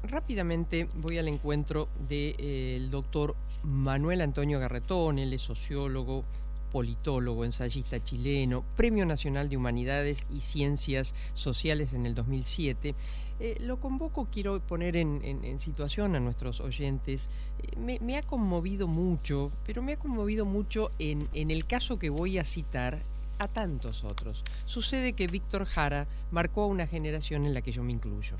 rápidamente voy al encuentro del doctor Manuel Antonio Garretón. Él es sociólogo, politólogo, ensayista chileno, Premio Nacional de Humanidades y Ciencias Sociales en el 2007. Lo convoco, quiero poner en situación a nuestros oyentes. Me ha conmovido mucho, pero me ha conmovido mucho en el caso que voy a citar, a tantos otros. Sucede que Víctor Jara marcó a una generación en la que yo me incluyo.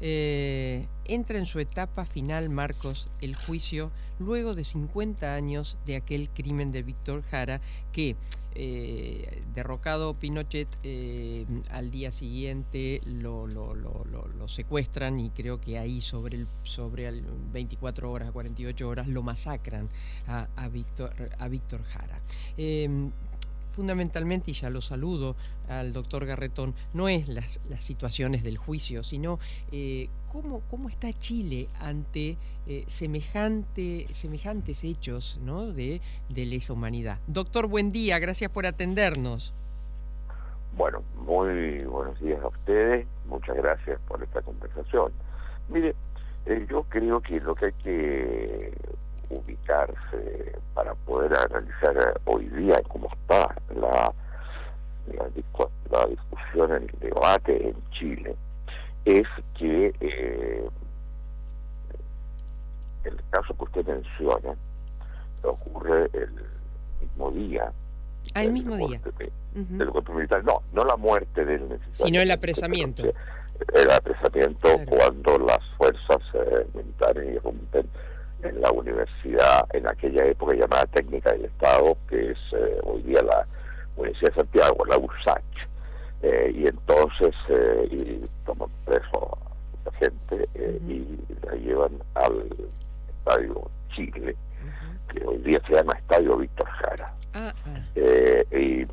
Entra en su etapa final, Marcos, el juicio, luego de 50 años de aquel crimen de Víctor Jara que, derrocado Pinochet, al día siguiente lo secuestran, y creo que ahí sobre 24 horas, 48 horas, lo masacran a Víctor Jara. Fundamentalmente, y ya lo saludo al doctor Garretón, no es las situaciones del juicio, sino cómo está Chile ante semejantes hechos, ¿no?, de lesa humanidad. Doctor, buen día, gracias por atendernos. Bueno, muy buenos días a ustedes, muchas gracias por esta conversación. Mire, yo creo que lo que hay que ubicarse para poder analizar hoy día cómo está la discusión, el debate en Chile, es que el caso que usted menciona ocurre el mismo día. El mismo día. Del golpe militar. No la muerte del sino el apresamiento. El apresamiento, claro, cuando las fuerzas militares irrumpen en la universidad, en aquella época llamada Técnica del Estado, que es hoy día la Universidad de Santiago, la USACH, y entonces y toman preso a mucha gente y la llevan al Estadio Chile, que hoy día se llama Estadio Víctor Jara, y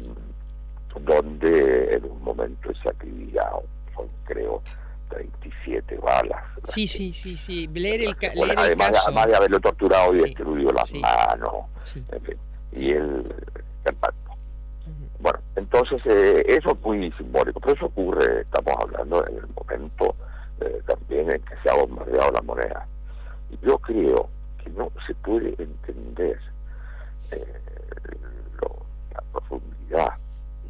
donde en un momento es acribillado, son creo 37 balas. Sí. Leer el caso. Además de haberlo torturado y destruido las manos, en fin, y el pacto. Bueno, entonces eso es muy simbólico, pero eso ocurre, estamos hablando en el momento también en que se ha bombardeado la moneda. Y yo creo que no se puede entender la profundidad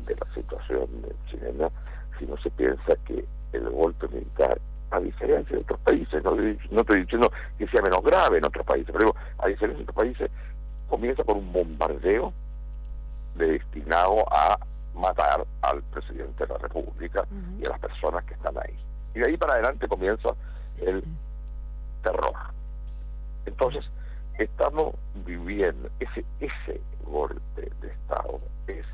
de la situación chilena si no se piensa que el golpe militar, a diferencia de otros países, no estoy diciendo que sea menos grave en otros países, pero digo, a diferencia de otros países, comienza por un bombardeo destinado a matar al presidente de la República y a las personas que están ahí. Y de ahí para adelante comienza el terror. Entonces, estamos viviendo ese golpe de Estado, es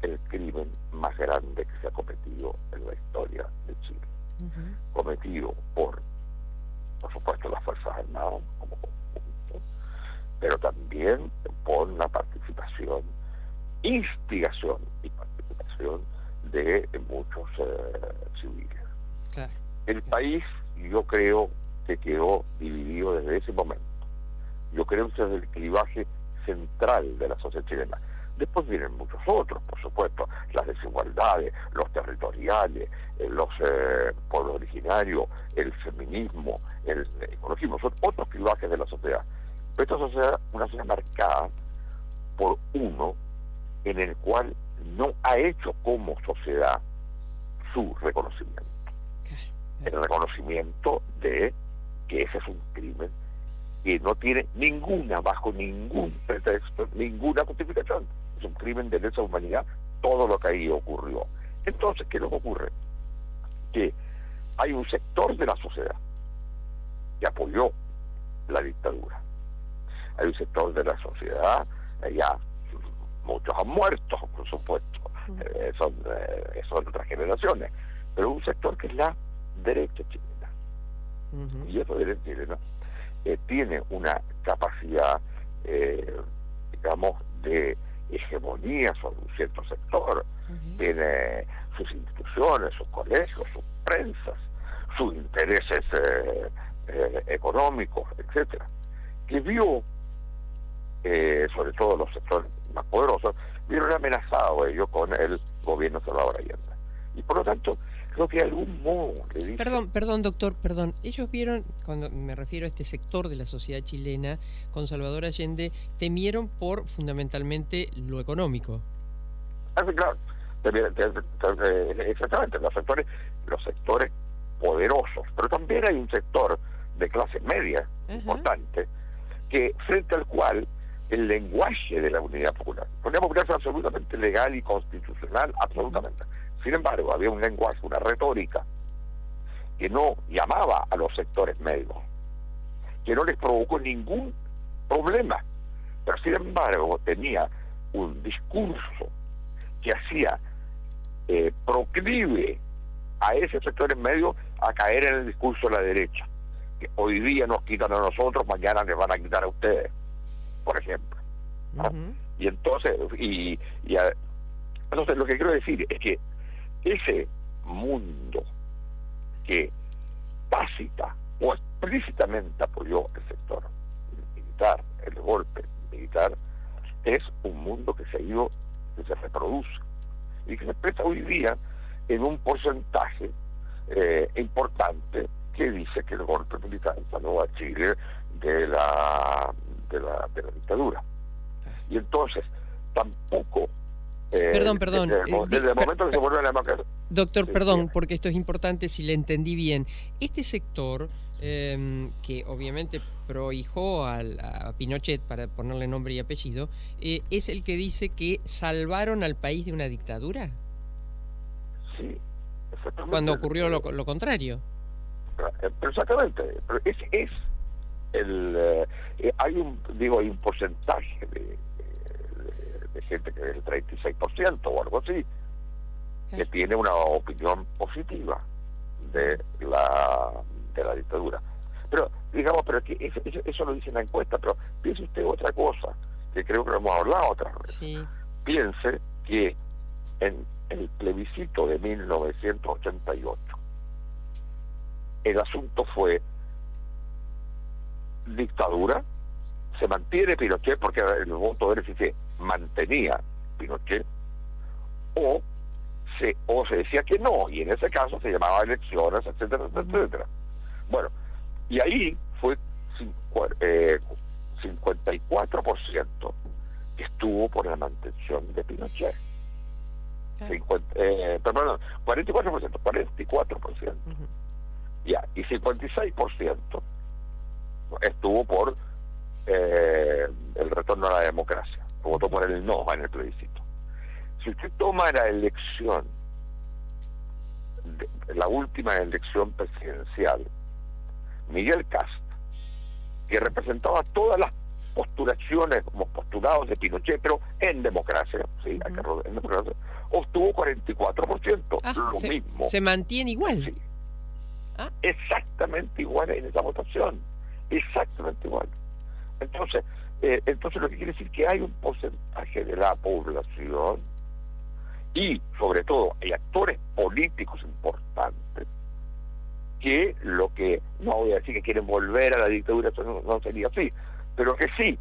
el crimen más grande que se ha cometido en la historia de Chile. Cometido por supuesto, las Fuerzas Armadas como conjunto, pero también por la participación, instigación y participación de muchos civiles. Claro. El país, yo creo que quedó dividido desde ese momento. Yo creo que ese es el clivaje central de la sociedad chilena. Después vienen muchos otros, por supuesto, las desigualdades, los territoriales, los pueblos originarios, el feminismo, el ecologismo, son otros clivajes de la sociedad. Pero esta sociedad, una sociedad marcada por uno en el cual no ha hecho como sociedad su reconocimiento. El reconocimiento de que ese es un crimen que no tiene bajo ningún pretexto, ninguna justificación. Es un crimen de lesa humanidad todo lo que ahí ocurrió. Entonces, ¿qué es lo que ocurre? Que hay un sector de la sociedad que apoyó la dictadura. Hay un sector de la sociedad, ya muchos han muerto, por supuesto, son otras generaciones, pero un sector que es la derecha chilena. Y esa derecha chilena tiene una capacidad, digamos, de hegemonía sobre un cierto sector. Tiene sus instituciones, sus colegios, sus prensas, sus intereses económicos, etcétera, que vio, sobre todo los sectores más poderosos, vieron amenazados ellos con el gobierno de Salvador Allende. Y por lo tanto, creo que de algún modo le dice... Perdón, doctor, perdón. Ellos vieron, cuando me refiero a este sector de la sociedad chilena, con Salvador Allende, temieron por fundamentalmente lo económico. Sí, claro, exactamente, los sectores poderosos, pero también hay un sector de clase media importante, que frente al cual el lenguaje de la Unidad Popular es absolutamente legal y constitucional, absolutamente. Sin embargo, había un lenguaje, una retórica, que no llamaba a los sectores medios, que no les provocó ningún problema, pero sin embargo tenía un discurso que hacía proclive a ese sector en medio a caer en el discurso de la derecha, que hoy día nos quitan a nosotros, mañana les van a quitar a ustedes, por ejemplo. Y entonces, entonces lo que quiero decir es que ese mundo que tácita o explícitamente apoyó el sector militar, el golpe militar, es un mundo que se reproduce y que se expresa hoy día en un porcentaje importante que dice que el golpe militar salvó a Chile de la dictadura. Y entonces tampoco Perdón. Desde el momento que se vuelve a la democracia. Doctor, perdón, porque esto es importante si le entendí bien. Este sector, que obviamente prohijó a Pinochet, para ponerle nombre y apellido, ¿es el que dice que salvaron al país de una dictadura? Sí, exactamente. Cuando ocurrió lo contrario. Pero exactamente, pero es el hay un porcentaje de gente que es el 36% o algo así, que tiene una opinión positiva de la dictadura. Pero es que eso lo dice en la encuesta, pero piense usted otra cosa, que creo que lo hemos hablado otras veces. Sí. Piense que en el plebiscito de 1988 el asunto fue dictadura, se mantiene Pinochet porque el voto de él se mantenía Pinochet, o se decía que no, y en ese caso se llamaba elecciones, etcétera, etcétera. Bueno, y ahí fue 54% que estuvo por la mantención de Pinochet. 44%. Ya, y 56% estuvo por el retorno a la democracia, votó por el no en el plebiscito. Si usted toma la elección, la última elección presidencial, Miguel Kast, que representaba todas las postulaciones como postulados de Pinochet, pero en democracia, sí, en democracia, obtuvo 44%, lo mismo. ¿Se mantiene igual? Sí. Exactamente igual en esa votación, exactamente igual. Entonces lo que quiere decir que hay un porcentaje de la población y sobre todo hay actores políticos importantes que lo que, no voy a decir que quieren volver a la dictadura, eso no sería así, pero que sí,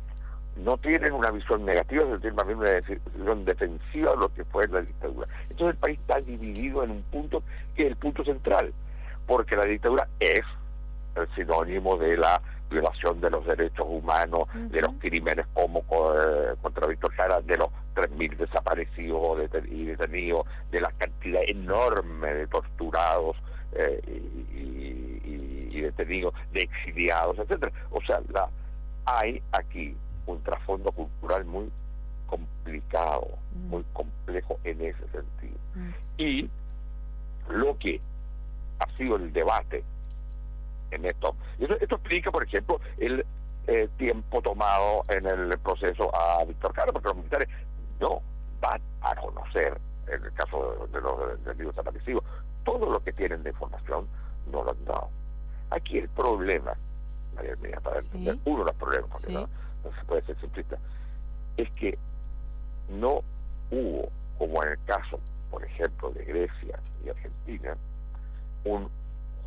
no tienen una visión negativa, sino tienen más bien una visión defensiva de lo que fue la dictadura. Entonces el país está dividido en un punto que es el punto central, porque la dictadura es el sinónimo de la violación de los derechos humanos, de los crímenes como contra Víctor Jara, de los 3.000 desaparecidos y detenidos, de la cantidad enorme de torturados y detenidos, de exiliados, etcétera. O sea, hay aquí un trasfondo cultural muy complicado, muy complejo en ese sentido. Y lo que ha sido el debate en esto explica, por ejemplo, el tiempo tomado en el proceso a Víctor Jara, porque los militares no van a conocer, en el caso de los detenidos desaparecidos, todo lo que tienen de información no lo han dado. Aquí el problema, María Hermina, para entender uno de los problemas, porque no se puede ser simplista, es que no hubo, como en el caso, por ejemplo, de Grecia y Argentina, un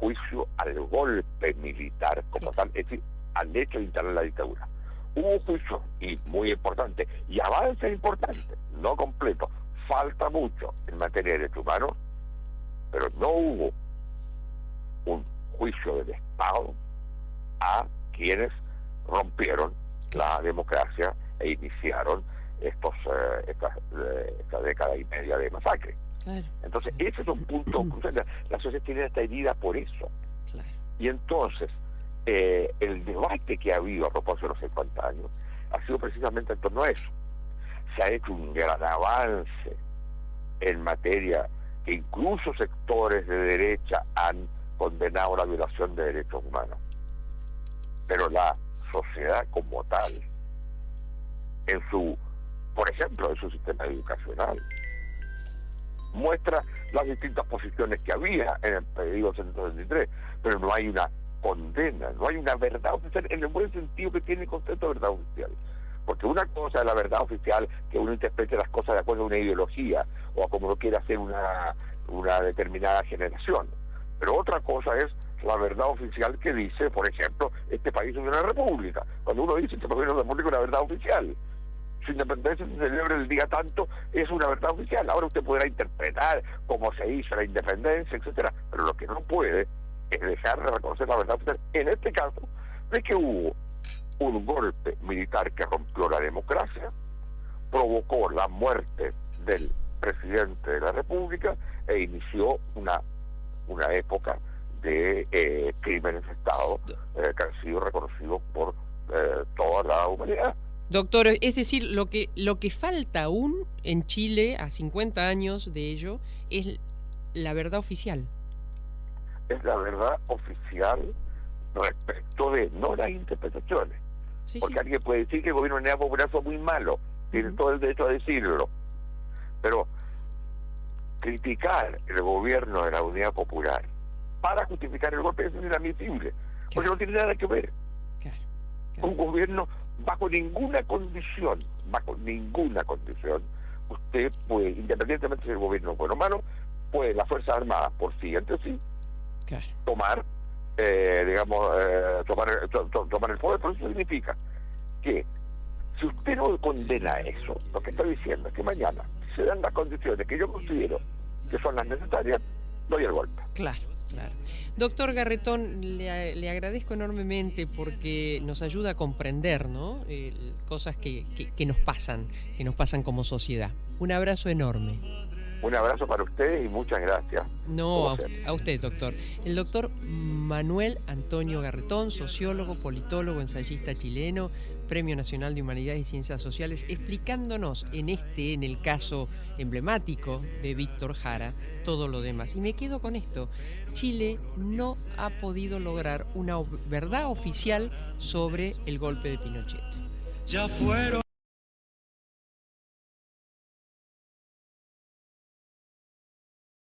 juicio al golpe militar como tal, es decir, al hecho de instalar la dictadura. Hubo un juicio, y muy importante, y avances importantes, no completo, falta mucho en materia de derechos humanos, pero no hubo un juicio del Estado a quienes rompieron la democracia e iniciaron esta década y media de masacre. Claro. Entonces, ese es un punto crucial. La sociedad chilena está herida por eso. Claro. Y entonces, el debate que ha habido a propósito de los 50 años ha sido precisamente en torno a eso. Se ha hecho un gran avance en materia que incluso sectores de derecha han condenado la violación de derechos humanos. Pero la sociedad como tal, por ejemplo, en su sistema educacional, muestra las distintas posiciones que había en el periodo 173, pero no hay una condena, no hay una verdad oficial en el buen sentido que tiene el concepto de verdad oficial. Porque una cosa es la verdad oficial, que uno interprete las cosas de acuerdo a una ideología o a como lo quiere hacer una determinada generación. Pero otra cosa es la verdad oficial que dice, por ejemplo, este país es una república. Cuando uno dice este país es una república, es una verdad oficial. Su independencia se celebra el día tanto, es una verdad oficial. Ahora usted podrá interpretar cómo se hizo la independencia, etcétera, pero lo que no puede es dejar de reconocer la verdad oficial. En este caso, es que hubo un golpe militar que rompió la democracia, provocó la muerte del presidente de la República e inició una época de crímenes de Estado que han sido reconocidos por toda la humanidad. Doctor, es decir, lo que falta aún en Chile, a 50 años de ello, es la verdad oficial. Es la verdad oficial respecto de no las interpretaciones. Sí, porque sí. Alguien puede decir que el gobierno de Unidad Popular fue muy malo, tiene todo el derecho a decirlo, pero criticar el gobierno de la Unidad Popular para justificar el golpe es inadmisible, porque no tiene nada que ver. Claro. Un gobierno bajo ninguna condición, usted puede, independientemente si el gobierno es bueno o malo, puede las Fuerzas Armadas por sí entre sí tomar tomar el poder. Por eso significa que si usted no condena eso, lo que está diciendo es que mañana, si se dan las condiciones que yo considero que son las necesarias, doy el golpe. Claro. Doctor Garretón, le agradezco enormemente porque nos ayuda a comprender, ¿no? Cosas que nos pasan como sociedad. Un abrazo enorme. Un abrazo para ustedes y muchas gracias. No, a usted, doctor. El doctor Manuel Antonio Garretón, sociólogo, politólogo, ensayista chileno, Premio Nacional de Humanidades y Ciencias Sociales, explicándonos en el caso emblemático de Víctor Jara, todo lo demás. Y me quedo con esto. Chile no ha podido lograr una verdad oficial sobre el golpe de Pinochet. Ya fueron